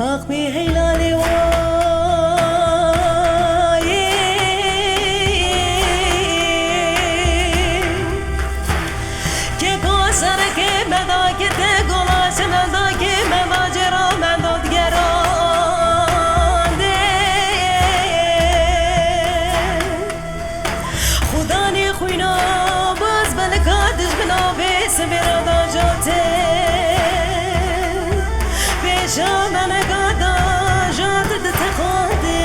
آق بی هیلالی وای که گوزر که مدا که ته گلاس مدا که مدا جرا مدا دیگرانده خدا نی خوینا باز بلکاتش بنا بیس برادا جاته بیشا من گادا جات دتخاده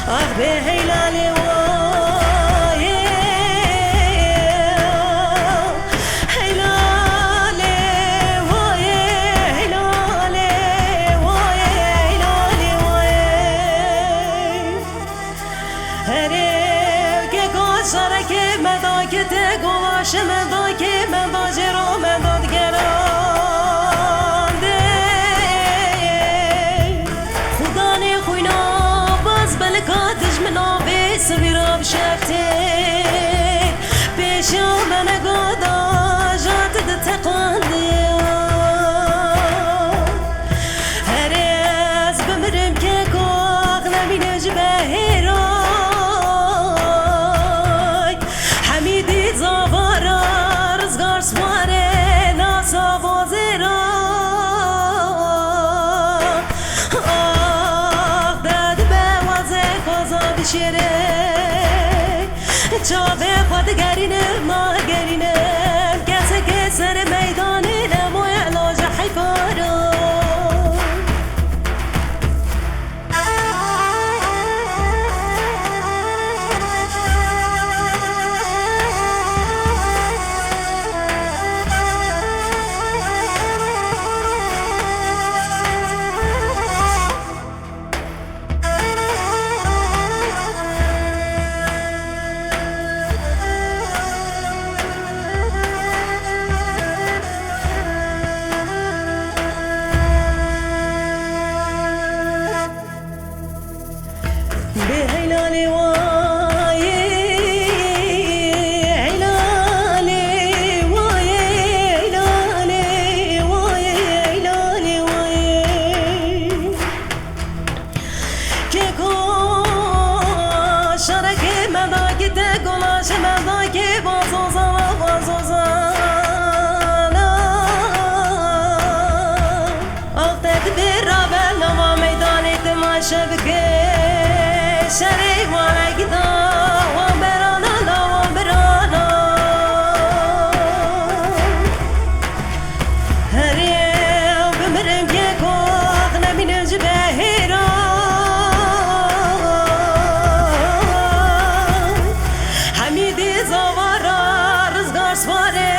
آخ به هیلالی وای هیلالی وای هیلالی وای هیلالی وای هره که گوشاره که مدا که ته گواش مدا که مدا جرا مدا دیگرانده خدا نی خوینا باز بلکاتش منا بیس بیراب شفته بیشا من گادا جات دتقانده هره از بمرم که کاغ نمینه جبه هیرای حمیدی زاوارا رزگار سواره ناسا بازیرا آخ داد به وازه کوزا بشیره چاوه خود گرینم ما گرینم کسی که سر میدانی نموی علاج حیفارو بهيلالي واي هيلالي واي هيلالي واي هيلالي واي كيكو شركي مداكي تقولاش مداكي بازوزانا بازوزانا اغتد بالرابل نما ميداني تماشى بكي شری وارگدا و برانا لا و برانا هری بمرم که کاغ نمینم جبه هیرا حمیدی زوارا رزگار سواره